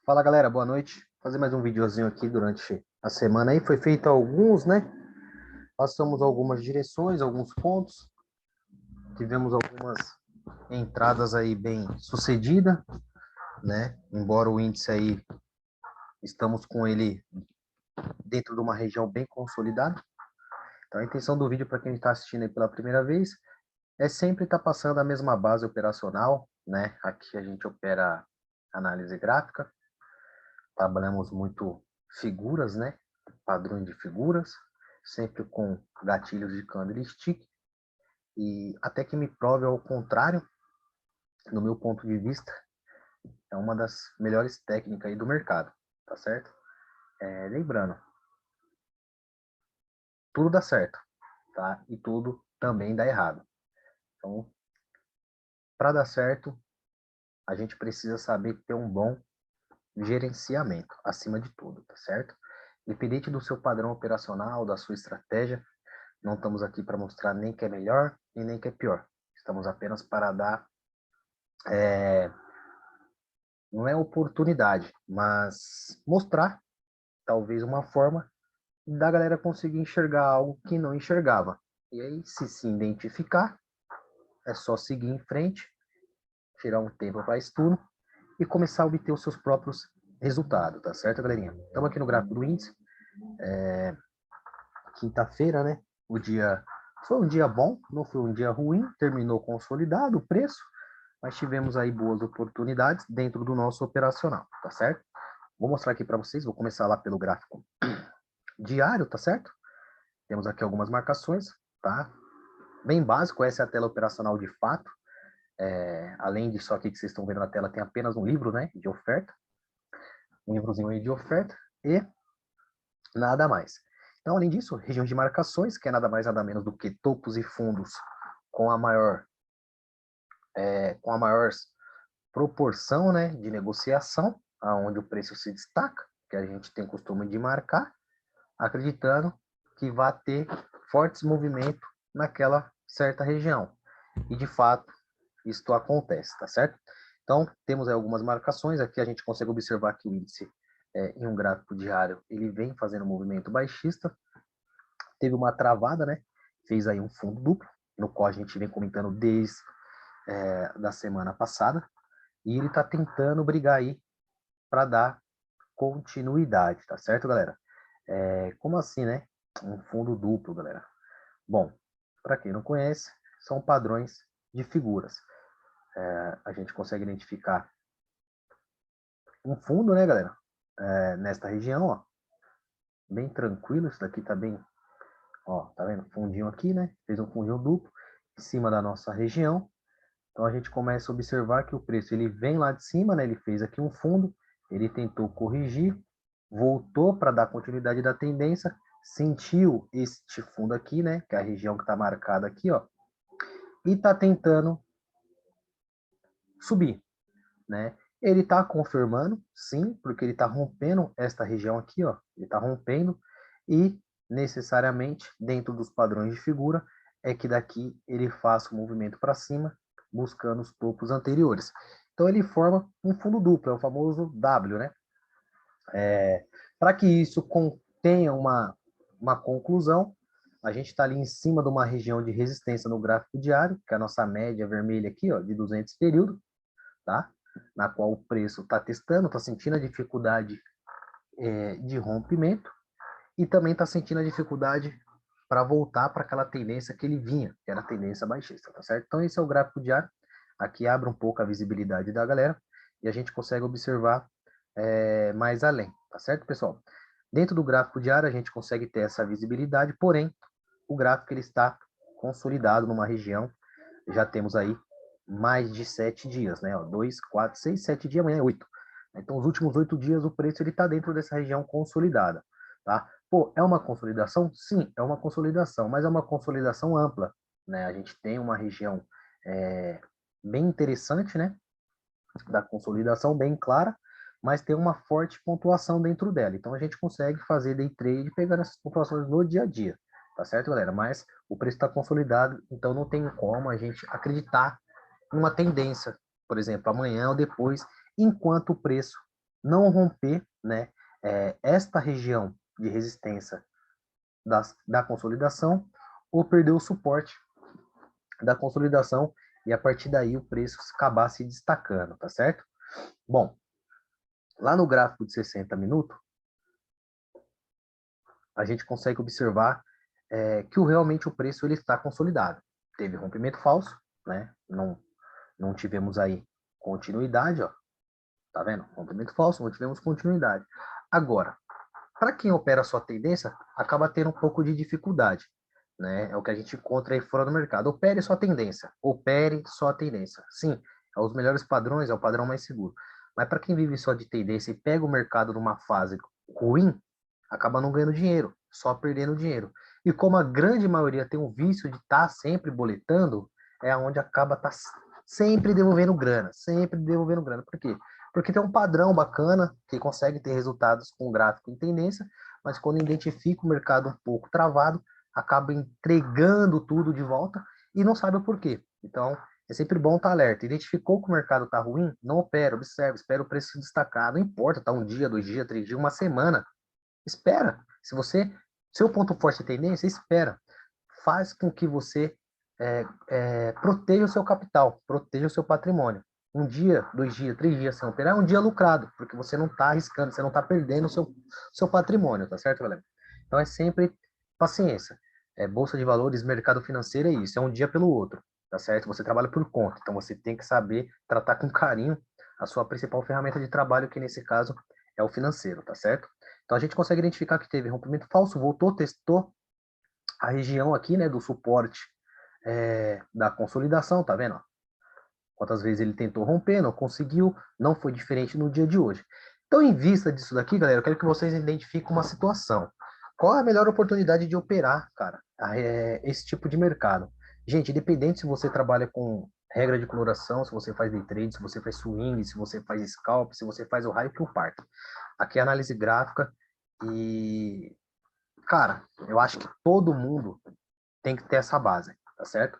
Fala galera, boa noite. Vou fazer mais um videozinho aqui durante a semana aí. Foi feito alguns, né? Passamos algumas direções, alguns pontos. Tivemos algumas entradas aí bem sucedidas, né? Embora o índice aí, estamos com ele dentro de uma região bem consolidada. Então a intenção do vídeo para quem está assistindo aí pela primeira vez é sempre estar passando a mesma base operacional, né? Aqui a gente opera análise gráfica. Trabalhamos muito figuras, né? Padrões de figuras, sempre com gatilhos de candlestick, e até que me prove ao contrário, no meu ponto de vista, é uma das melhores técnicas aí do mercado, tá certo? Lembrando, tudo dá certo, tá? E tudo também dá errado. Então, para dar certo, a gente precisa saber ter um bom gerenciamento, acima de tudo, tá certo? Independente do seu padrão operacional, da sua estratégia, não estamos aqui para mostrar nem que é melhor e nem que é pior. Estamos apenas para dar, não é oportunidade, mas mostrar talvez uma forma da galera conseguir enxergar algo que não enxergava. E aí, se identificar, é só seguir em frente, tirar um tempo para estudo e começar a obter os seus próprios resultados, tá certo, galerinha? Estamos aqui no gráfico do índice, quinta-feira, né? O dia foi um dia bom, não foi um dia ruim, terminou consolidado o preço, mas tivemos aí boas oportunidades dentro do nosso operacional, tá certo? Vou mostrar aqui para vocês, vou começar lá pelo gráfico diário, tá certo? Temos aqui algumas marcações, tá? Bem básico, essa é a tela operacional de fato. Além disso aqui que vocês estão vendo na tela, tem apenas um livro, né, de oferta, um livrozinho aí de oferta e nada mais. Então, além disso, região de marcações, que é nada mais nada menos do que topos e fundos com com a maior proporção, né, de negociação, aonde o preço se destaca, que a gente tem costume de marcar, acreditando que vai ter fortes movimentos naquela certa região. E de fato, isto acontece, tá certo? Então, temos aí algumas marcações, aqui a gente consegue observar que o índice, em um gráfico diário, ele vem fazendo um movimento baixista, teve uma travada, né? Fez aí um fundo duplo, no qual a gente vem comentando desde da semana passada, e ele está tentando brigar aí para dar continuidade, tá certo, galera? Como assim, né? Um fundo duplo, galera. Bom, para quem não conhece, são padrões de figuras. A gente consegue identificar um fundo, né, galera? Nesta região, ó, bem tranquilo. Isso daqui tá bem, ó, tá vendo? Fundinho aqui, né? Fez um fundinho duplo em cima da nossa região. Então a gente começa a observar que o preço ele vem lá de cima, né? Ele fez aqui um fundo, ele tentou corrigir, voltou para dar continuidade da tendência, sentiu este fundo aqui, né? Que é a região que está marcada aqui, ó, e está tentando subir, né? Ele está confirmando, sim, porque ele está rompendo esta região aqui, ó. Ele está rompendo e necessariamente dentro dos padrões de figura é que daqui ele faça o movimento para cima, buscando os topos anteriores. Então ele forma um fundo duplo, é o famoso W, né? Para que isso contenha uma conclusão, a gente está ali em cima de uma região de resistência no gráfico diário, que é a nossa média vermelha aqui, ó, de 200 períodos, tá? Na qual o preço está testando, está sentindo a dificuldade de rompimento e também está sentindo a dificuldade para voltar para aquela tendência que ele vinha, que era a tendência baixista, tá certo? Então esse é o gráfico diário, aqui abre um pouco a visibilidade da galera e a gente consegue observar mais além, tá certo, pessoal? Dentro do gráfico diário a gente consegue ter essa visibilidade, porém o gráfico ele está consolidado numa região, já temos aí mais de 7 dias, né? 2, 4, 6, 7 dias, amanhã é 8. Então, os últimos 8 dias, o preço está dentro dessa região consolidada, tá? Pô, é uma consolidação? Sim, é uma consolidação, mas é uma consolidação ampla, né? A gente tem uma região bem interessante, né? Da consolidação bem clara, mas tem uma forte pontuação dentro dela. Então, a gente consegue fazer day trade pegando essas pontuações no dia a dia, tá certo, galera? Mas o preço está consolidado, então não tem como a gente acreditar numa tendência, por exemplo, amanhã ou depois, enquanto o preço não romper, né, esta região de resistência da consolidação ou perder o suporte da consolidação e a partir daí o preço acabar se destacando, tá certo? Bom, lá no gráfico de 60 minutos, a gente consegue observar que realmente o preço ele está consolidado. Teve rompimento falso, né? Não tivemos aí continuidade, ó. Tá vendo? Rompimento falso, não tivemos continuidade. Agora, para quem opera só tendência, acaba tendo um pouco de dificuldade, né? É o que a gente encontra aí fora do mercado. Opere só tendência, opere só tendência. Sim, é os melhores padrões, é o padrão mais seguro. Mas para quem vive só de tendência e pega o mercado numa fase ruim, acaba não ganhando dinheiro, só perdendo dinheiro. E como a grande maioria tem um vício de estar sempre boletando, é onde acaba sempre devolvendo grana, sempre devolvendo grana. Por quê? Porque tem um padrão bacana que consegue ter resultados com gráfico em tendência, mas quando identifica o mercado um pouco travado, acaba entregando tudo de volta e não sabe o porquê. Então, é sempre bom estar alerta. Identificou que o mercado está ruim? Não opera, observe, espera o preço se destacar. Não importa, tá um dia, 2 dias, 3 dias, uma semana. Espera. Se você, seu ponto forte é tendência, espera. Faz com que você proteja o seu capital, proteja o seu patrimônio. Um dia, 2 dias, 3 dias sem operar, é um dia lucrado, porque você não está arriscando, você não está perdendo o seu patrimônio, tá certo, galera? Então é sempre paciência. Bolsa de valores, mercado financeiro é isso, é um dia pelo outro, tá certo? Você trabalha por conta, então você tem que saber tratar com carinho a sua principal ferramenta de trabalho, que nesse caso é o financeiro, tá certo? Então a gente consegue identificar que teve rompimento falso, voltou, testou a região aqui, né, do suporte da consolidação, tá vendo? Quantas vezes ele tentou romper, não conseguiu, não foi diferente no dia de hoje. Então, em vista disso daqui, galera, eu quero que vocês identifiquem uma situação. Qual é a melhor oportunidade de operar, cara, esse tipo de mercado? Gente, independente se você trabalha com regra de coloração, se você faz day trade, se você faz swing, se você faz scalp, se você faz o raio que o parto. Aqui é análise gráfica e, cara, eu acho que todo mundo tem que ter essa base, tá certo?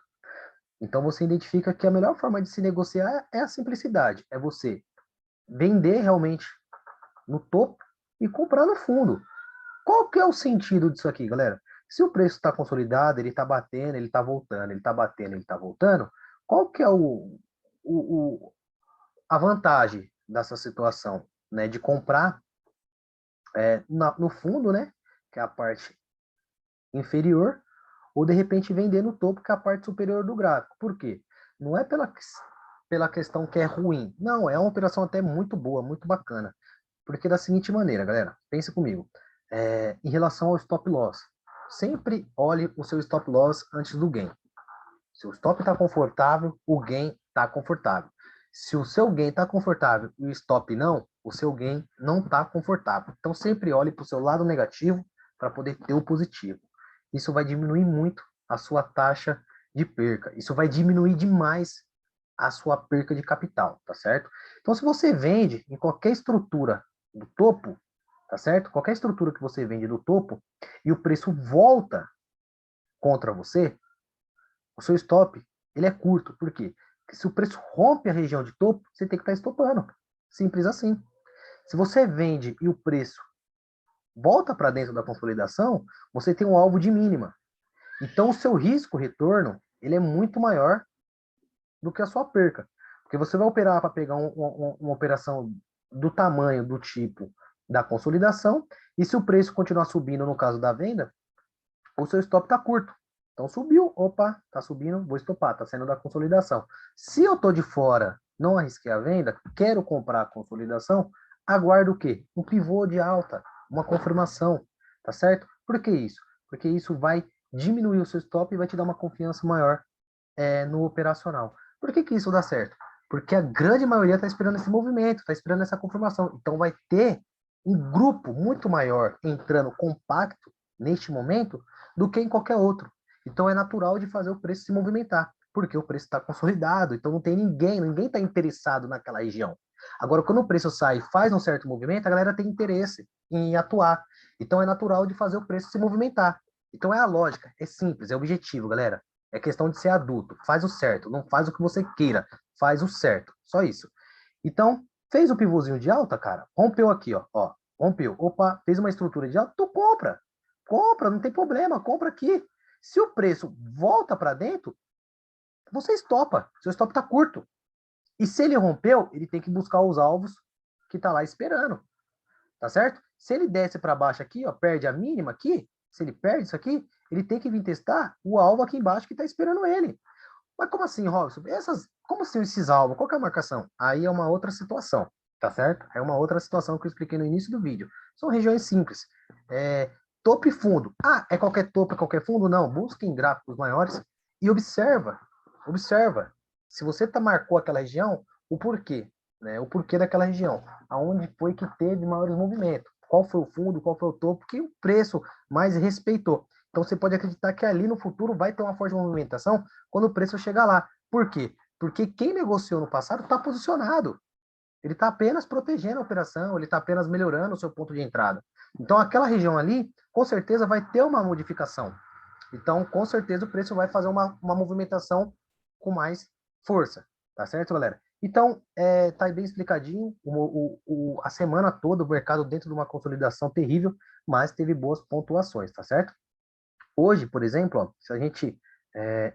Então você identifica que a melhor forma de se negociar é a simplicidade, é você vender realmente no topo e comprar no fundo. Qual que é o sentido disso aqui, galera? Se o preço está consolidado, ele está batendo, ele está voltando, ele está batendo, ele está voltando, qual que é a vantagem dessa situação, né? De comprar no fundo, né? Que é a parte inferior, ou de repente vender no topo, que é a parte superior do gráfico. Por quê? Não é pela questão que é ruim. Não, é uma operação até muito boa, muito bacana. Porque da seguinte maneira, galera, pensa comigo. Em relação ao stop loss, sempre olhe o seu stop loss antes do gain. Se o stop está confortável, o gain está confortável. Se o seu gain está confortável e o stop não, o seu gain não está confortável. Então sempre olhe para o seu lado negativo para poder ter o positivo. Isso vai diminuir muito a sua taxa de perca. Isso vai diminuir demais a sua perca de capital, tá certo? Então se você vende em qualquer estrutura do topo, tá certo? Qualquer estrutura que você vende do topo e o preço volta contra você, o seu stop, ele é curto. Por quê? Porque se o preço rompe a região de topo, você tem que estar estopando. Simples assim. Se você vende e o preço volta para dentro da consolidação, você tem um alvo de mínima. Então, o seu risco-retorno, ele é muito maior do que a sua perca. Porque você vai operar para pegar uma operação do tamanho, do tipo da consolidação, e se o preço continuar subindo no caso da venda, o seu stop está curto. Então subiu, opa, está subindo, vou estopar, está saindo da consolidação. Se eu estou de fora, não arrisquei a venda, quero comprar a consolidação, aguardo o quê? Um pivô de alta, uma confirmação, tá certo? Por que isso? Porque isso vai diminuir o seu stop e vai te dar uma confiança maior no operacional. Por que isso dá certo? Porque a grande maioria está esperando esse movimento, está esperando essa confirmação. Então vai ter um grupo muito maior entrando compacto neste momento do que em qualquer outro. Então é natural de fazer o preço se movimentar, porque o preço está consolidado, então não tem ninguém está interessado naquela região. Agora, quando o preço sai e faz um certo movimento, a galera tem interesse em atuar. Então é natural de fazer o preço se movimentar. Então é a lógica, é simples, é objetivo, galera. É questão de ser adulto. Faz o certo. Não faz o que você queira. Faz o certo. Só isso. Então, Fez o pivôzinho de alta, cara, rompeu aqui, ó, rompeu, opa, fez uma estrutura de alta, tu compra, não tem problema, compra aqui. Se o preço volta para dentro, você estopa, seu stop está curto. E se ele rompeu, ele tem que buscar os alvos que tá lá esperando, tá certo? Se ele desce para baixo aqui, ó, perde a mínima aqui, se ele perde isso aqui, ele tem que vir testar o alvo aqui embaixo que tá esperando ele. Mas como assim, Robson? Como assim esses alvos? Qual que é a marcação? Aí é uma outra situação, tá certo? É uma outra situação que eu expliquei no início do vídeo. São regiões simples. Topo e fundo. Ah, é qualquer topo, é qualquer fundo? Não. Busque em gráficos maiores e observa. Observa. Se você marcou aquela região, o porquê, né? O porquê daquela região. Aonde foi que teve maiores movimentos. Qual foi o fundo, qual foi o topo, que o preço mais respeitou. Então você pode acreditar que ali no futuro vai ter uma forte movimentação quando o preço chegar lá. Por quê? Porque quem negociou no passado está posicionado. Ele está apenas protegendo a operação, ele está apenas melhorando o seu ponto de entrada. Então, aquela região ali, com certeza, vai ter uma modificação. Então, com certeza, o preço vai fazer uma movimentação com mais força. Tá certo, galera? Então, tá bem explicadinho. A semana toda, o mercado dentro de uma consolidação terrível, mas teve boas pontuações, tá certo? Hoje, por exemplo, ó, se a gente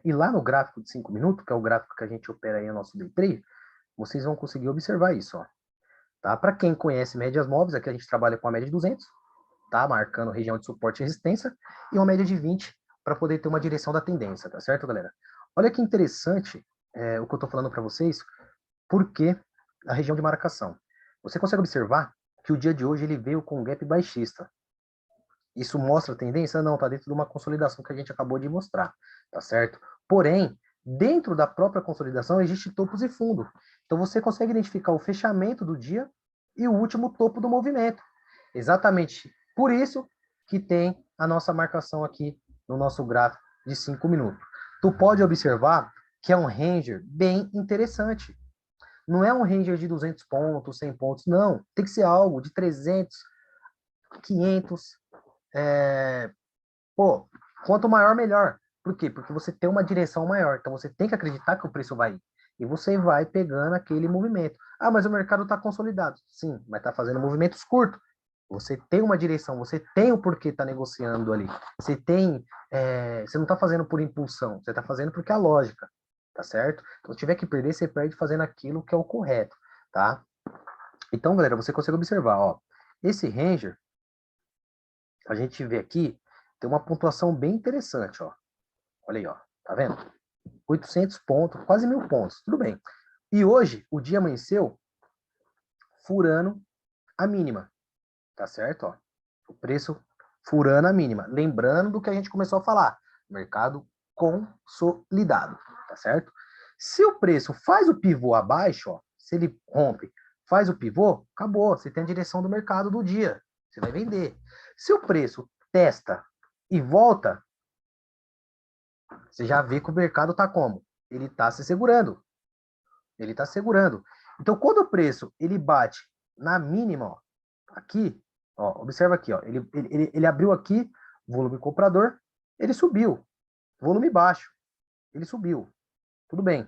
ir lá no gráfico de 5 minutos, que é o gráfico que a gente opera aí no nosso day trade, vocês vão conseguir observar isso, ó. Tá? Para quem conhece médias móveis, aqui a gente trabalha com a média de 200, tá? Marcando região de suporte e resistência, e uma média de 20 para poder ter uma direção da tendência, tá certo, galera? Olha que interessante o que eu estou falando para vocês, porque a região de marcação. Você consegue observar que o dia de hoje ele veio com um gap baixista. Isso mostra a tendência? Não, está dentro de uma consolidação que a gente acabou de mostrar, tá certo? Porém, dentro da própria consolidação existe topos e fundo. Então você consegue identificar o fechamento do dia e o último topo do movimento. Exatamente por isso que tem a nossa marcação aqui no nosso gráfico de 5 minutos. Tu pode observar que é um ranger bem interessante. Não é um ranger de 200 pontos, 100 pontos, não. Tem que ser algo de 300, 500, quanto maior, melhor. Por quê? Porque você tem uma direção maior. Então, você tem que acreditar que o preço vai ir. E você vai pegando aquele movimento. Ah, mas o mercado está consolidado. Sim, mas está fazendo movimentos curtos. Você tem uma direção, você tem o porquê está negociando ali. Você não está fazendo por impulsão, você está fazendo porque é a lógica, tá certo? Então, se tiver que perder, você perde fazendo aquilo que é o correto, tá? Então, galera, você consegue observar, ó, esse ranger, a gente vê aqui, tem uma pontuação bem interessante, ó. Olha aí, ó. Tá vendo? 800 pontos, quase 1.000 pontos. Tudo bem. E hoje, o dia amanheceu furando a mínima. Tá certo? Ó. O preço furando a mínima. Lembrando do que a gente começou a falar. Mercado consolidado. Tá certo? Se o preço faz o pivô abaixo, ó, se ele rompe, faz o pivô, acabou. Você tem a direção do mercado do dia. Você vai vender. Se o preço testa e volta, você já vê que o mercado está como? Ele está se segurando. Ele está segurando. Então, quando o preço ele bate na mínima, ó, aqui, ó, observa aqui, ó, ele abriu aqui, volume comprador, ele subiu. Volume baixo, ele subiu. Tudo bem.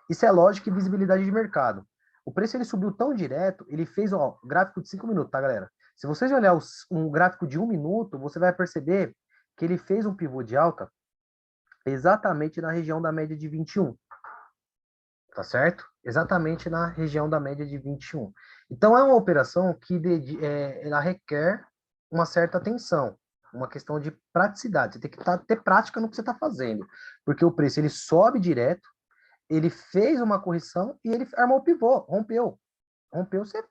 Isso é lógica e visibilidade de mercado. O preço ele subiu tão direto, ele fez, ó, gráfico de 5 minutos, tá, galera? Se vocês olhar um gráfico de 1 minuto, você vai perceber que ele fez um pivô de alta exatamente na região da média de 21. Tá certo? Exatamente na região da média de 21. Então, é uma operação que ela requer uma certa atenção, uma questão de praticidade. Você tem que ter prática no que você está fazendo, porque o preço ele sobe direto, ele fez uma correção e ele armou o pivô, rompeu. Rompeu, você,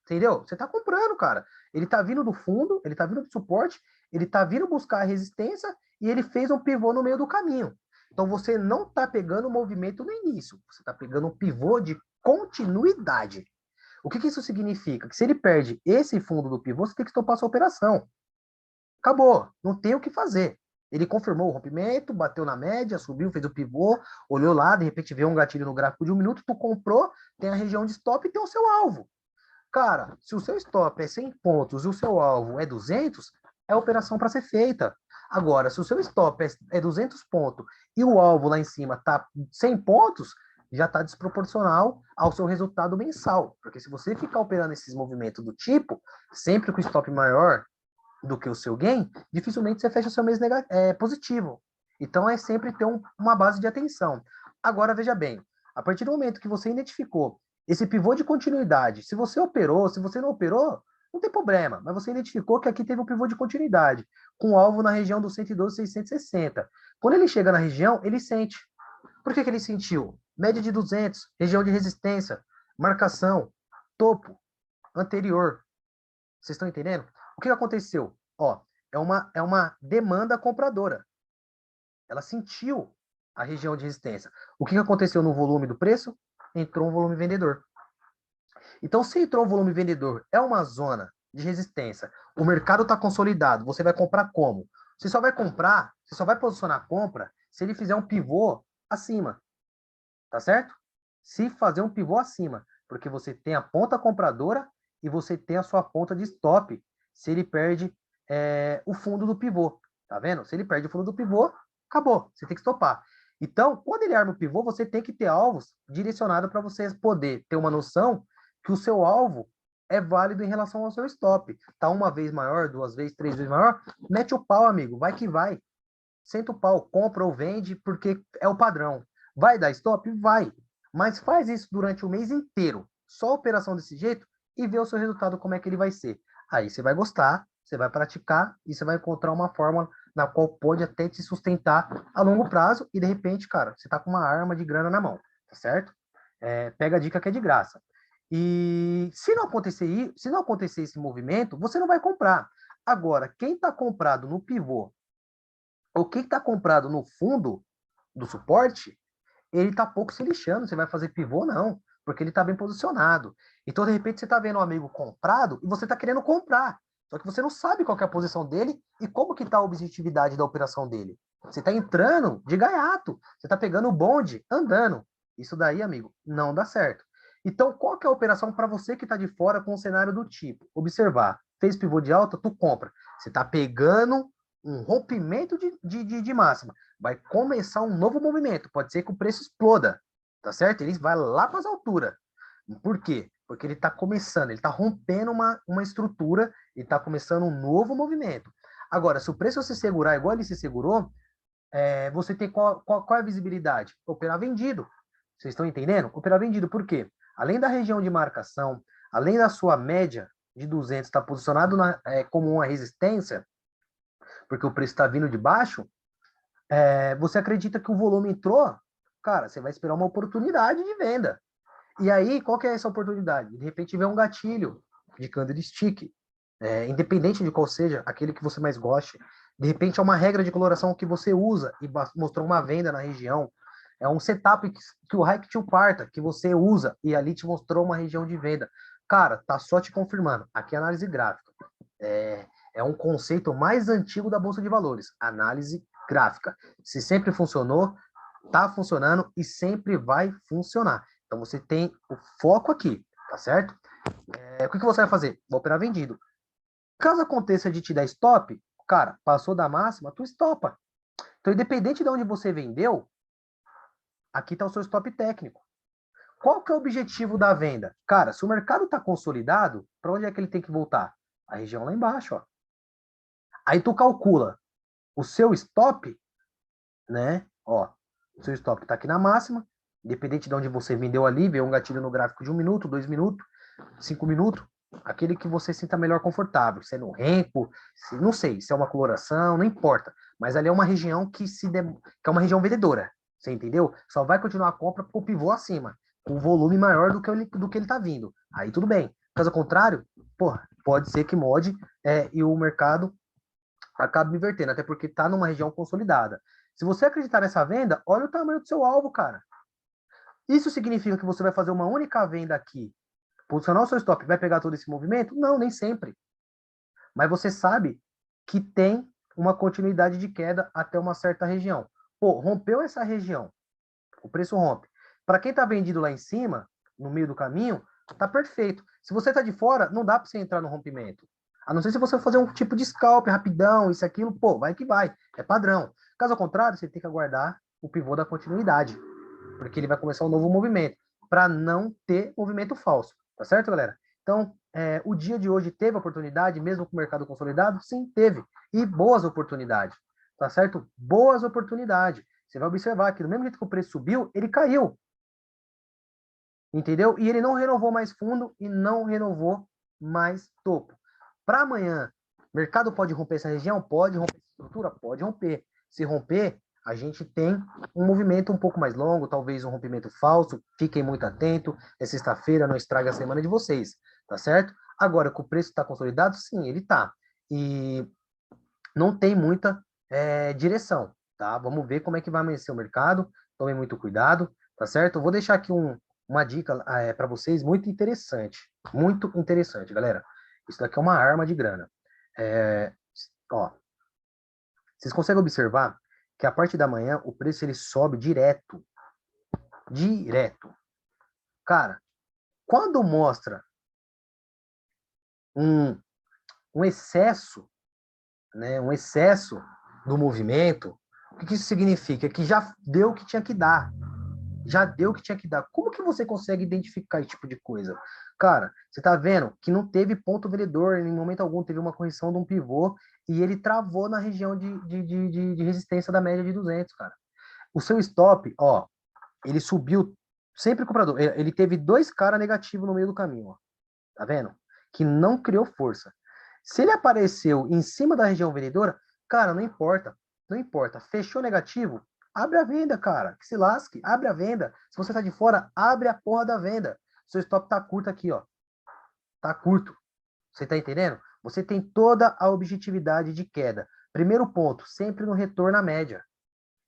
entendeu? Você está comprando, cara. Ele está vindo do fundo, ele está vindo do suporte, ele está vindo buscar a resistência e ele fez um pivô no meio do caminho. Então você não está pegando movimento no início, você está pegando um pivô de continuidade. O que isso significa? Que se ele perde esse fundo do pivô, você tem que estopar sua operação. Acabou, não tem o que fazer. Ele confirmou o rompimento, bateu na média, subiu, fez o pivô, olhou lá, de repente veio um gatilho no gráfico de 1 minuto, tu comprou, tem a região de stop e tem o seu alvo. Cara, se o seu stop é 100 pontos e o seu alvo é 200, é operação para ser feita. Agora, se o seu stop é 200 pontos e o alvo lá em cima tá 100 pontos, já está desproporcional ao seu resultado mensal. Porque se você ficar operando esses movimentos do tipo, sempre com stop maior do que o seu gain, dificilmente você fecha o seu mês positivo. Então, é sempre ter uma base de atenção. Agora, veja bem, a partir do momento que você identificou esse pivô de continuidade, se você operou, se você não operou, não tem problema, mas você identificou que aqui teve um pivô de continuidade, com alvo na região dos 112,660. Quando ele chega na região, ele sente. Por que ele sentiu? Média de 200, região de resistência, marcação, topo, anterior. Vocês estão entendendo? O que aconteceu? Ó, é uma demanda compradora. Ela sentiu a região de resistência. O que aconteceu no volume do preço? Entrou um volume vendedor. Então, se entrou um volume vendedor, é uma zona de resistência, o mercado está consolidado, você vai comprar como? Você só vai comprar, você só vai posicionar a compra se ele fizer um pivô acima, tá certo? Se fazer um pivô acima, porque você tem a ponta compradora e você tem a sua ponta de stop, se ele perde o fundo do pivô, tá vendo? Se ele perde o fundo do pivô, acabou, você tem que stopar. Então, quando ele arma o pivô, você tem que ter alvos direcionados para você poder ter uma noção que o seu alvo é válido em relação ao seu stop. Tá uma vez maior, duas vezes, três vezes maior, mete o pau, amigo, vai que vai. Senta o pau, compra ou vende, porque é o padrão. Vai dar stop? Vai. Mas faz isso durante o mês inteiro. Só operação desse jeito e vê o seu resultado como é que ele vai ser. Aí você vai gostar, você vai praticar e você vai encontrar uma fórmula na qual pode até te sustentar a longo prazo e de repente, cara, você tá com uma arma de grana na mão, tá certo? Pega a dica que é de graça. E se não acontecer esse movimento, você não vai comprar. Agora, quem está comprado no pivô ou quem está comprado no fundo do suporte, ele está pouco se lixando. Você vai fazer pivô, não, porque ele está bem posicionado. Então, de repente, você está vendo um amigo comprado e você está querendo comprar. Só que você não sabe qual é a posição dele e como que está a objetividade da operação dele. Você está entrando de gaiato. Você está pegando o bonde, andando. Isso daí, amigo, não dá certo. Então, qual que é a operação para você que está de fora com um cenário do tipo? Observar. Fez pivô de alta, tu compra. Você está pegando um rompimento de máxima. Vai começar um novo movimento. Pode ser que o preço exploda, tá certo? Ele vai lá para as alturas. Por quê? Porque ele está começando, ele está rompendo uma estrutura, ele está começando um novo movimento. Agora, se o preço se segurar igual ele se segurou, você tem qual é a visibilidade? Operar vendido. Vocês estão entendendo? Operar vendido. Por quê? Além da região de marcação, além da sua média de 200 estar posicionado como uma resistência, porque o preço está vindo de baixo, você acredita que o volume entrou, cara, você vai esperar uma oportunidade de venda. E aí, qual que é essa oportunidade? De repente, vem um gatilho de candlestick, independente de qual seja, aquele que você mais goste. De repente, é uma regra de coloração que você usa e mostrou uma venda na região. É um setup que o Hike to Parta, que você usa e ali te mostrou uma região de venda. Cara, tá só te confirmando. Aqui é análise gráfica. É um conceito mais antigo da Bolsa de Valores, análise gráfica. Se sempre funcionou, tá funcionando e sempre vai funcionar. Então você tem o foco aqui, tá certo? O que você vai fazer? Vou operar vendido. Caso aconteça de te dar stop, cara, passou da máxima, tu estopa. Então, independente de onde você vendeu, aqui está o seu stop técnico. Qual que é o objetivo da venda? Cara, se o mercado está consolidado, para onde é que ele tem que voltar? A região lá embaixo, ó. Aí tu calcula o seu stop, né? Ó, o seu stop está aqui na máxima, independente de onde você vendeu ali, veio um gatilho no gráfico de 1 minuto, 2 minutos, 5 minutos, aquele que você sinta melhor confortável, se é no renco, não sei, se é uma coloração, não importa, mas ali é uma região que é uma região vendedora, você entendeu? Só vai continuar a compra com o pivô acima, com o volume maior do que ele tá vindo, aí tudo bem. Caso contrário, porra, pode ser que mode e o mercado acabe invertendo, até porque tá numa região consolidada. Se você acreditar nessa venda, olha o tamanho do seu alvo, cara. Isso significa que você vai fazer uma única venda aqui, posicionar o seu stop, vai pegar todo esse movimento? Não, nem sempre. Mas você sabe que tem uma continuidade de queda até uma certa região. Pô, rompeu essa região, o preço rompe. Para quem está vendido lá em cima, no meio do caminho, tá perfeito. Se você está de fora, não dá para você entrar no rompimento. A não ser se você for fazer um tipo de scalp rapidão, isso, aquilo, pô, vai que vai. É padrão. Caso contrário, você tem que aguardar o pivô da continuidade. porque ele vai começar um novo movimento, para não ter movimento falso, tá certo, galera? Então, o dia de hoje teve oportunidade, mesmo com o mercado consolidado? Sim, teve, e boas oportunidades, tá certo? Boas oportunidades. Você vai observar que do mesmo jeito que o preço subiu, ele caiu, entendeu? E ele não renovou mais fundo e não renovou mais topo. Para amanhã, o mercado pode romper essa região? Pode romper essa estrutura? Pode romper. Se romper, a gente tem um movimento um pouco mais longo, talvez um rompimento falso. Fiquem muito atentos. É sexta-feira, não estraga a semana de vocês, tá certo? Agora, que o preço está consolidado, sim, ele está. E não tem muita direção, tá? Vamos ver como é que vai amanhecer o mercado. Tomem muito cuidado, tá certo? Eu vou deixar aqui uma dica para vocês muito interessante, galera. Isso daqui é uma arma de grana. Ó, vocês conseguem observar que a parte da manhã o preço ele sobe direto, direto. Cara, quando mostra um, um excesso, né, um excesso do movimento, o que isso significa? Que já deu o que tinha que dar. Já deu o que tinha que dar. Como que você consegue identificar esse tipo de coisa? Cara, você tá vendo que não teve ponto vendedor, em momento algum teve uma correção de um pivô e ele travou na região de resistência da média de 200, cara. O seu stop, ó, ele subiu sempre comprador. Ele teve dois caras negativos no meio do caminho, ó. Tá vendo? Que não criou força. Se ele apareceu em cima da região vendedora, cara, não importa. Não importa. Fechou negativo? Abre a venda, cara. Que se lasque. Abre a venda. Se você tá de fora, abre a porra da venda. Seu stop tá curto aqui, ó. Tá curto. Você tá entendendo? Você tem toda a objetividade de queda. Primeiro ponto, sempre no retorno à média.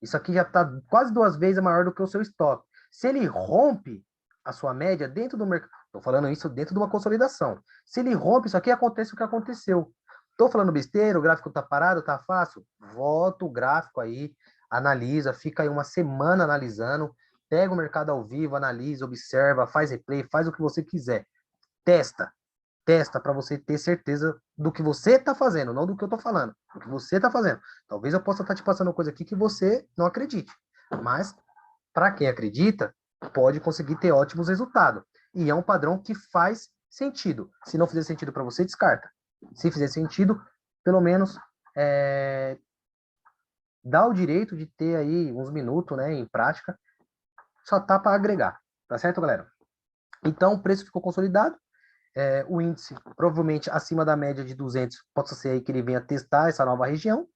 Isso aqui já está quase 2 vezes maior do que o seu stop. Se ele rompe a sua média dentro do mercado, estou falando isso dentro de uma consolidação. Se ele rompe isso aqui, acontece o que aconteceu. Estou falando besteira, o gráfico está parado, está fácil? Volta o gráfico aí, analisa, fica aí uma semana analisando, pega o mercado ao vivo, analisa, observa, faz replay, faz o que você quiser. Testa, testa para você ter certeza do que você está fazendo, não do que eu estou falando, do que você está fazendo. Talvez eu possa estar te passando coisa aqui que você não acredite, mas para quem acredita, pode conseguir ter ótimos resultados. E é um padrão que faz sentido. Se não fizer sentido para você, descarta. Se fizer sentido, pelo menos dá o direito de ter aí uns minutos, né, em prática. Só tá para agregar, tá certo, galera? Então, o preço ficou consolidado. O índice provavelmente acima da média de 200, pode ser aí que ele venha testar essa nova região.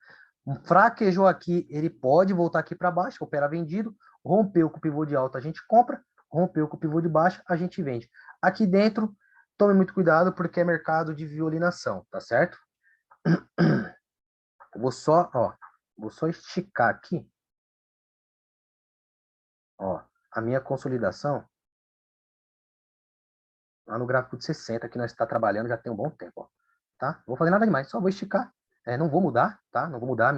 Fraquejou aqui, ele pode voltar aqui para baixo, operar vendido. Rompeu com o pivô de alta, a gente compra. Rompeu com o pivô de baixo, a gente vende. Aqui dentro, tome muito cuidado porque é mercado de violinação, tá certo? Vou só esticar aqui, ó, a minha consolidação lá no gráfico de 60, que nós está trabalhando já tem um bom tempo, ó, tá? Não vou fazer nada demais, só vou esticar. Não vou mudar, tá? Não vou mudar as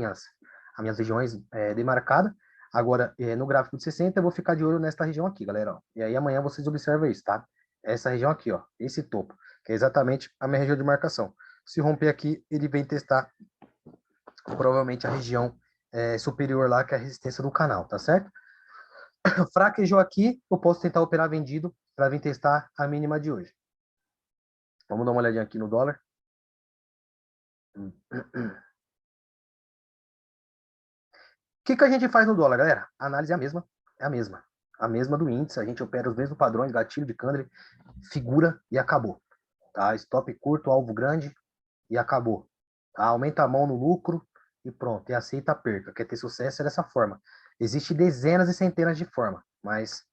minhas regiões demarcadas. Agora, no gráfico de 60, eu vou ficar de olho nesta região aqui, galera, ó. E aí amanhã vocês observam isso, tá? Essa região aqui, ó, esse topo, que é exatamente a minha região de marcação. Se romper aqui, ele vem testar provavelmente a região superior lá, que é a resistência do canal, tá certo? Fraquejou aqui, eu posso tentar operar vendido para vir testar a mínima de hoje. Vamos dar uma olhadinha aqui no dólar. O que a gente faz no dólar, galera? A análise é a mesma, é a mesma. A mesma do índice, a gente opera os mesmos padrões, gatilho de candle, figura e acabou. Tá? Stop curto, alvo grande e acabou. Tá? Aumenta a mão no lucro e pronto, e aceita a perca. Quer ter sucesso é dessa forma. Existem dezenas e centenas de formas, mas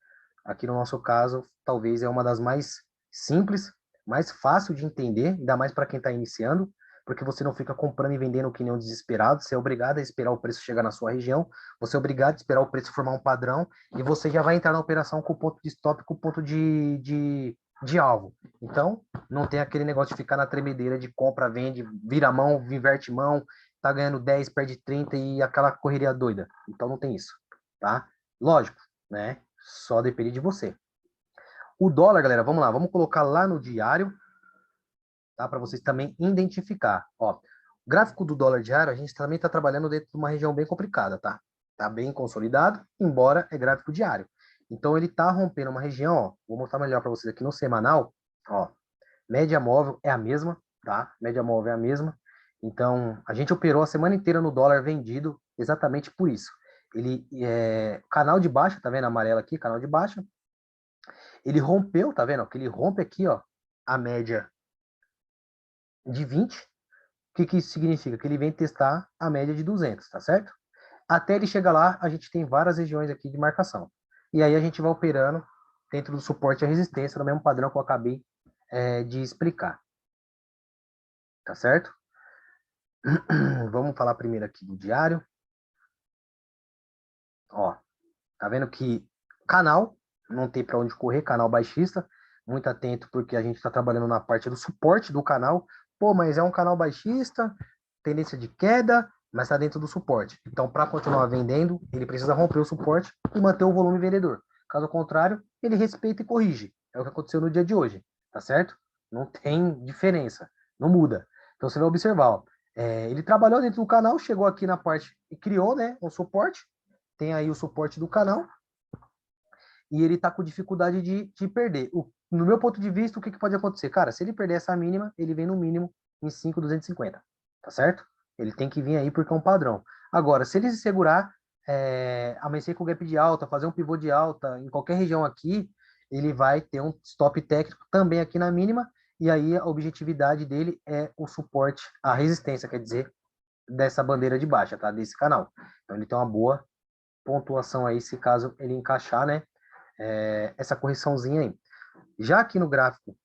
aqui no nosso caso, talvez é uma das mais simples, mais fácil de entender, ainda mais para quem está iniciando, porque você não fica comprando e vendendo que nem um desesperado, você é obrigado a esperar o preço chegar na sua região, você é obrigado a esperar o preço formar um padrão, e você já vai entrar na operação com o ponto de stop, com o ponto de alvo. Então, não tem aquele negócio de ficar na tremedeira de compra, vende, vira mão, inverte mão, tá ganhando 10, perde 30 e aquela correria doida. Então não tem isso, tá? Lógico, né? Só depende de você. O dólar, galera, vamos lá, vamos colocar lá no diário, tá? Para vocês também identificar. Ó, o gráfico do dólar diário, a gente também está trabalhando dentro de uma região bem complicada, tá? Tá bem consolidado, embora é gráfico diário. Então, ele está rompendo uma região, ó, vou mostrar melhor para vocês aqui no semanal, ó, média móvel é a mesma, tá? Média móvel é a mesma. Então, a gente operou a semana inteira no dólar vendido exatamente por isso. Ele canal de baixa, tá vendo amarelo aqui, canal de baixa. Ele rompeu, tá vendo? Que ele rompe aqui, ó, a média de 20. O que que isso significa? Que ele vem testar a média de 200, tá certo? Até ele chegar lá, a gente tem várias regiões aqui de marcação. E aí a gente vai operando dentro do suporte e resistência, no mesmo padrão que eu acabei de explicar. Tá certo? Vamos falar primeiro aqui do diário. Ó, tá vendo que canal, não tem para onde correr, canal baixista. Muito atento, porque a gente está trabalhando na parte do suporte do canal. Pô, mas é um canal baixista, tendência de queda, mas está dentro do suporte. Então, para continuar vendendo, ele precisa romper o suporte e manter o volume vendedor. Caso contrário, ele respeita e corrige. É o que aconteceu no dia de hoje, tá certo? Não tem diferença, não muda. Então, você vai observar, ó, ele trabalhou dentro do canal, chegou aqui na parte e criou, né, um suporte. Tem aí o suporte do canal e ele tá com dificuldade de perder. No meu ponto de vista, o que pode acontecer? Cara, se ele perder essa mínima, ele vem no mínimo em 5,250, tá certo? Ele tem que vir aí porque é um padrão. Agora, se ele se segurar, amanhecer com gap de alta, fazer um pivô de alta em qualquer região aqui, ele vai ter um stop técnico também aqui na mínima, e aí a objetividade dele é o suporte, a resistência, quer dizer, dessa bandeira de baixa, tá? Desse canal. Então ele tem uma boa pontuação aí, se caso ele encaixar, né? Essa correçãozinha aí. Já aqui no gráfico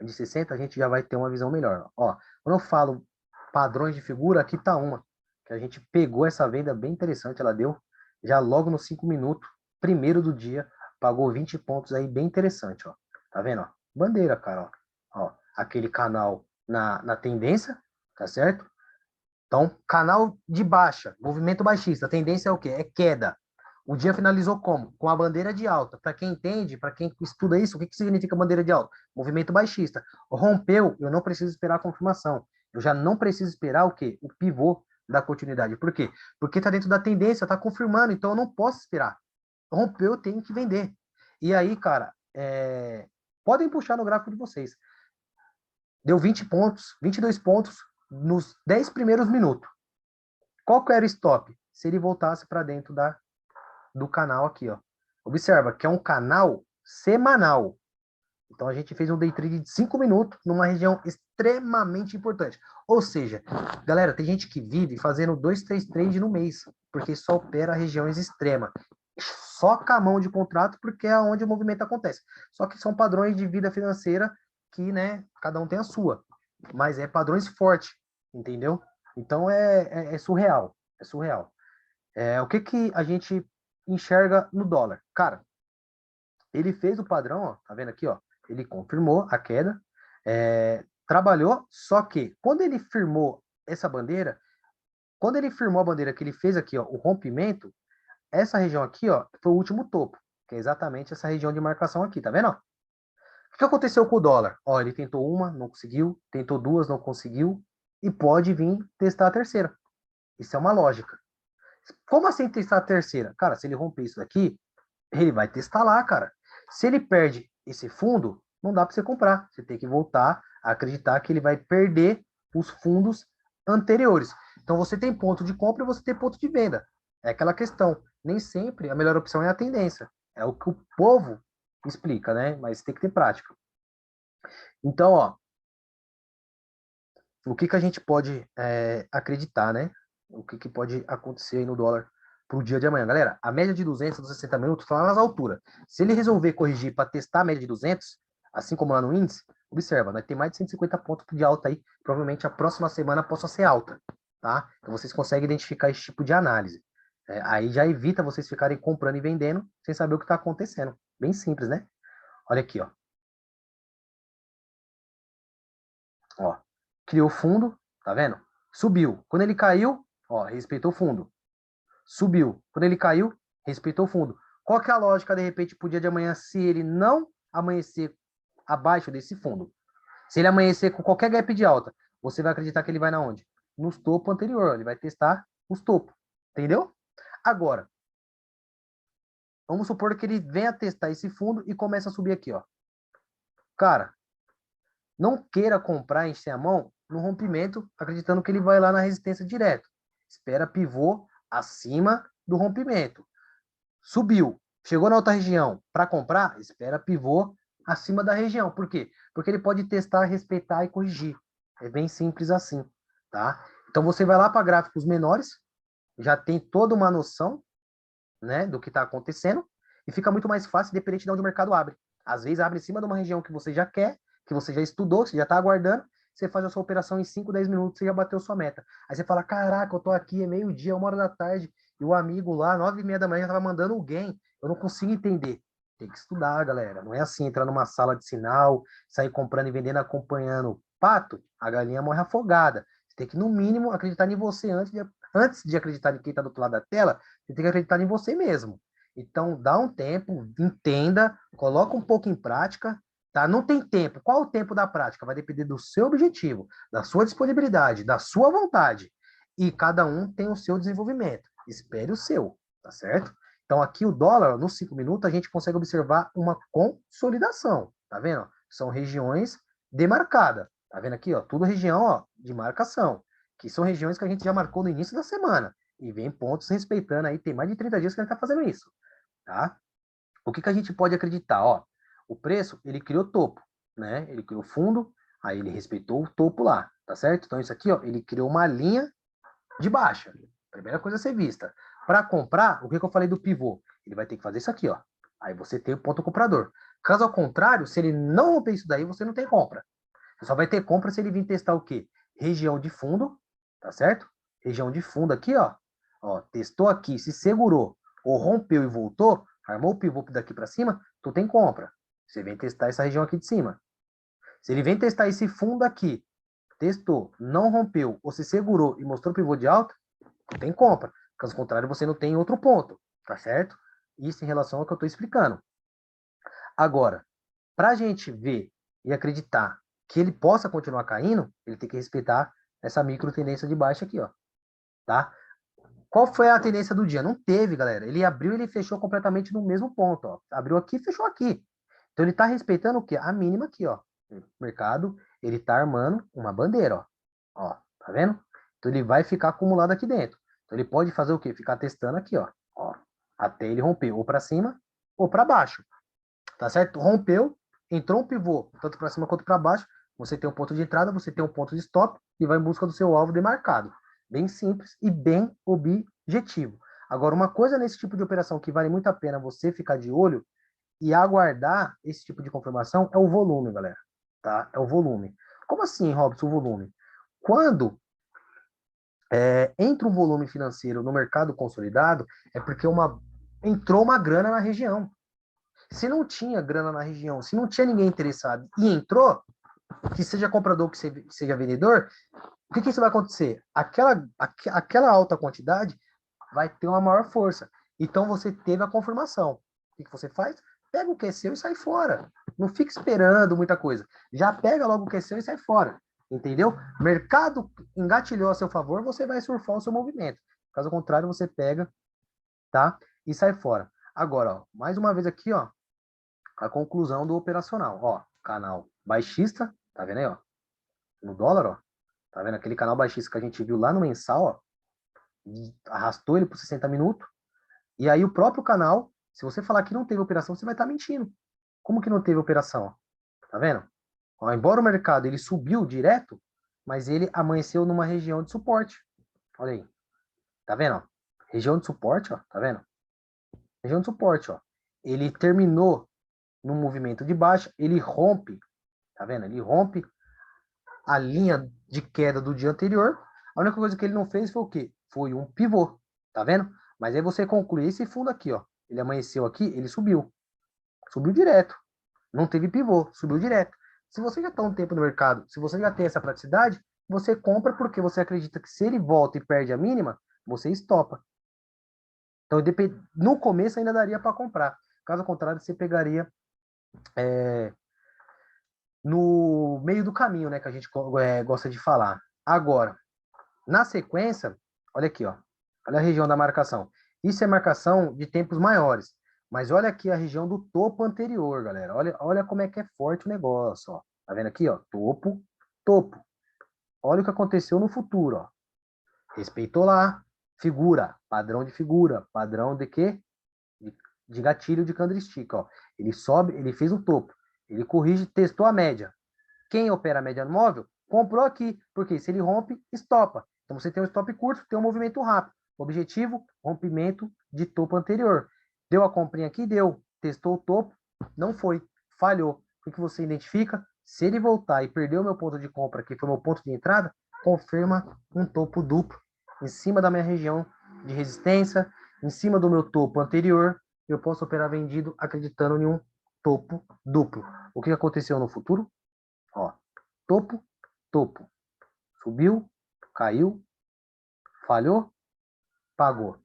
de 60, a gente já vai ter uma visão melhor. Ó, quando eu falo padrões de figura, aqui tá uma, que a gente pegou essa venda bem interessante, ela deu já logo nos 5 minutos, primeiro do dia, pagou 20 pontos aí, bem interessante, ó. Tá vendo, ó? Bandeira, cara, ó. Aquele canal na tendência, tá certo? Então, canal de baixa, movimento baixista, a tendência é o quê? É queda. O dia finalizou como? Com a bandeira de alta. Para quem entende, para quem estuda isso, o que significa bandeira de alta? Movimento baixista. Rompeu, eu não preciso esperar a confirmação. Eu já não preciso esperar o quê? O pivô da continuidade. Por quê? Porque está dentro da tendência, está confirmando, então eu não posso esperar. Rompeu, eu tenho que vender. E aí, cara, podem puxar no gráfico de vocês. Deu 20 pontos, 22 pontos nos 10 primeiros minutos. Qual que era o stop? Se ele voltasse para dentro do canal aqui, ó. Observa que é um canal semanal. Então a gente fez um day trade de 5 minutos numa região extremamente importante. Ou seja, galera, tem gente que vive fazendo 2, 3 trades no mês, porque só opera regiões extremas. Só com a mão de contrato, porque é onde o movimento acontece. Só que são padrões de vida financeira que, né, cada um tem a sua. Mas é padrões fortes, entendeu? Então é surreal. É surreal. O que a gente enxerga no dólar? Cara, ele fez o padrão, ó, tá vendo aqui, ó? Ele confirmou a queda, trabalhou, só que quando ele firmou essa bandeira, quando ele firmou a bandeira que ele fez aqui, ó, o rompimento, essa região aqui, ó, foi o último topo, que é exatamente essa região de marcação aqui, tá vendo? Ó? O que aconteceu com o dólar? Ó, ele tentou uma, não conseguiu, tentou duas, não conseguiu, e pode vir testar a terceira. Isso é uma lógica. Como assim testar a terceira? Cara, se ele romper isso daqui, ele vai testar lá, cara. Se ele perde esse fundo, não dá para você comprar. Você tem que voltar a acreditar que ele vai perder os fundos anteriores. Então você tem ponto de compra e você tem ponto de venda. É aquela questão. Nem sempre a melhor opção é a tendência. É o que o povo explica, né? Mas tem que ter prática. Então, ó, o que a gente pode acreditar, né? O que pode acontecer aí no dólar para o dia de amanhã. Galera, a média de 200 dos 60 minutos está lá nas alturas. Se ele resolver corrigir para testar a média de 200, assim como lá no índice, observa, vai ter mais de 150 pontos de alta aí. Provavelmente a próxima semana possa ser alta, tá? Então vocês conseguem identificar esse tipo de análise. Aí já evita vocês ficarem comprando e vendendo sem saber o que está acontecendo. Bem simples, né? Olha aqui, ó. Ó, criou fundo, tá vendo? Subiu. Quando ele caiu, ó, respeitou o fundo. Subiu. Quando ele caiu, respeitou o fundo. Qual que é a lógica, de repente, pro dia de amanhã, se ele não amanhecer abaixo desse fundo? Se ele amanhecer com qualquer gap de alta, você vai acreditar que ele vai na onde? Nos topos anterior. Ele vai testar os topos. Entendeu? Agora, Vamos supor que ele venha testar esse fundo e começa a subir aqui, ó. Cara, não queira comprar, encher a mão no rompimento, acreditando que ele vai lá na resistência direto. Espera pivô acima do rompimento. Subiu, chegou na outra região para comprar, espera pivô acima da região. Por quê? Porque ele pode testar, respeitar e corrigir. É bem simples assim, tá? Então você vai lá para gráficos menores, já tem toda uma noção, né, do que está acontecendo e fica muito mais fácil independente de onde o mercado abre. Às vezes abre em cima de uma região que você já quer, que você já estudou, você já está aguardando, você faz a sua operação em 5, 10 minutos, você já bateu sua meta. Aí você fala, caraca, eu tô aqui, é meio-dia, 1 hora da tarde, e o amigo lá, 9h30 da manhã, já tava mandando o gain. Eu não consigo entender. Tem que estudar, galera. Não é assim, entrar numa sala de sinal, sair comprando e vendendo, acompanhando pato, a galinha morre afogada. Você tem que, no mínimo, acreditar em você antes de acreditar em quem está do outro lado da tela, você tem que acreditar em você mesmo. Então, dá um tempo, entenda, coloca um pouco em prática, tá? Não tem tempo. Qual o tempo da prática? Vai depender do seu objetivo, da sua disponibilidade, da sua vontade. E cada um tem o seu desenvolvimento. Espere o seu, tá certo? Então, aqui o dólar, nos 5 minutos, a gente consegue observar uma consolidação, tá vendo? São regiões demarcadas, tá vendo aqui, ó? Tudo região, ó, de marcação, que são regiões que a gente já marcou no início da semana. E vem pontos respeitando aí, tem mais de 30 dias que a gente tá fazendo isso, tá? O que a gente pode acreditar, ó? O preço, ele criou topo, né? Ele criou fundo, aí ele respeitou o topo lá, tá certo? Então isso aqui, ó, ele criou uma linha de baixa. Primeira coisa a ser vista. Para comprar, o que eu falei do pivô? Ele vai ter que fazer isso aqui, ó. Aí você tem o ponto comprador. Caso ao contrário, se ele não romper isso daí, você não tem compra. Você só vai ter compra se ele vir testar o quê? Região de fundo, tá certo? Região de fundo aqui, ó. Ó, testou aqui, se segurou, ou rompeu e voltou, armou o pivô daqui para cima, tu tem compra. Você vem testar essa região aqui de cima. Se ele vem testar esse fundo aqui, testou, não rompeu, ou se segurou e mostrou pivô de alta, tu tem compra. Caso contrário, você não tem outro ponto, tá certo? Isso em relação ao que eu estou explicando. Agora, para a gente ver e acreditar que ele possa continuar caindo, ele tem que respeitar essa micro tendência de baixa aqui, ó, tá? Qual foi a tendência do dia? Não teve, galera. Ele abriu e ele fechou completamente no mesmo ponto, ó. Abriu aqui e fechou aqui. Então ele tá respeitando o quê? A mínima aqui, ó. O mercado, ele tá armando uma bandeira, ó. Ó, tá vendo? Então ele vai ficar acumulado aqui dentro. Então ele pode fazer o quê? Ficar testando aqui, ó. Ó, até ele romper ou para cima ou para baixo. Tá certo? Rompeu, entrou um pivô, tanto para cima quanto para baixo. Você tem um ponto de entrada, você tem um ponto de stop e vai em busca do seu alvo demarcado. Bem simples e bem objetivo. Agora, uma coisa nesse tipo de operação que vale muito a pena você ficar de olho e aguardar esse tipo de confirmação é o volume, galera. Tá? É o volume. Como assim, Robson, o volume? Quando entra um volume financeiro no mercado consolidado, é porque entrou uma grana na região. Se não tinha grana na região, se não tinha ninguém interessado e entrou, que seja comprador, que seja vendedor, o que isso vai acontecer? Aquela alta quantidade vai ter uma maior força. Então você teve a confirmação. O que você faz? Pega o que é seu e sai fora. Não fica esperando muita coisa. Já pega logo o que é seu e sai fora. Entendeu? Mercado engatilhou a seu favor, você vai surfar o seu movimento. Caso contrário, você pega, tá? E sai fora. Agora, ó, mais uma vez aqui, ó, a conclusão do operacional. Ó, canal baixista, tá vendo aí, ó? No dólar, ó. Tá vendo aquele canal baixista que a gente viu lá no mensal, ó? Arrastou ele por 60 minutos. E aí o próprio canal, se você falar que não teve operação, você vai estar mentindo. Como que não teve operação? Tá vendo? Ó, embora o mercado ele subiu direto, mas ele amanheceu numa região de suporte. Olha aí. Tá vendo? Ó? Região de suporte, ó. Tá vendo? Região de suporte, ó. Ele terminou no movimento de baixa, ele rompe, tá vendo? Ele rompe a linha de queda do dia anterior. A única coisa que ele não fez foi o quê? Foi um pivô, tá vendo? Mas aí você conclui esse fundo aqui, ó. Ele amanheceu aqui, ele subiu. Subiu direto. Não teve pivô, subiu direto. Se você já está um tempo no mercado, se você já tem essa praticidade, você compra porque você acredita que se ele volta e perde a mínima, você estopa. Então, no começo ainda daria para comprar. Caso contrário, você pegaria no meio do caminho, né, que a gente gosta de falar. Agora, na sequência, olha aqui, ó, olha a região da marcação. Isso é marcação de tempos maiores. Mas olha aqui a região do topo anterior, galera. Olha como é que é forte o negócio, ó. Tá vendo aqui, ó? Topo, topo. Olha o que aconteceu no futuro, ó. Respeitou lá. Figura, padrão de figura. Padrão de quê? De gatilho de candlestick, ó. Ele sobe, ele fez o topo. Ele corrige, testou a média. Quem opera a média móvel, comprou aqui. Porque se ele rompe, estopa. Então você tem um stop curto, tem um movimento rápido. Objetivo, rompimento de topo anterior. Deu a comprinha aqui? Deu. Testou o topo? Não foi. Falhou. O que você identifica? Se ele voltar e perder o meu ponto de compra, que foi o meu ponto de entrada, confirma um topo duplo em cima da minha região de resistência, em cima do meu topo anterior, eu posso operar vendido acreditando em um topo duplo. O que aconteceu no futuro? Ó, topo, topo. Subiu, caiu, falhou, pagou.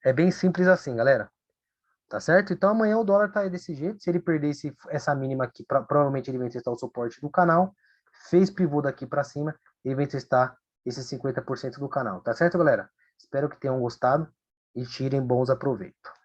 É bem simples assim, galera. Tá certo? Então amanhã o dólar tá desse jeito. Se ele perder essa mínima aqui, provavelmente ele vem testar o suporte do canal. Fez pivô daqui para cima, ele vem testar esses 50% do canal. Tá certo, galera? Espero que tenham gostado e tirem bons aproveitos.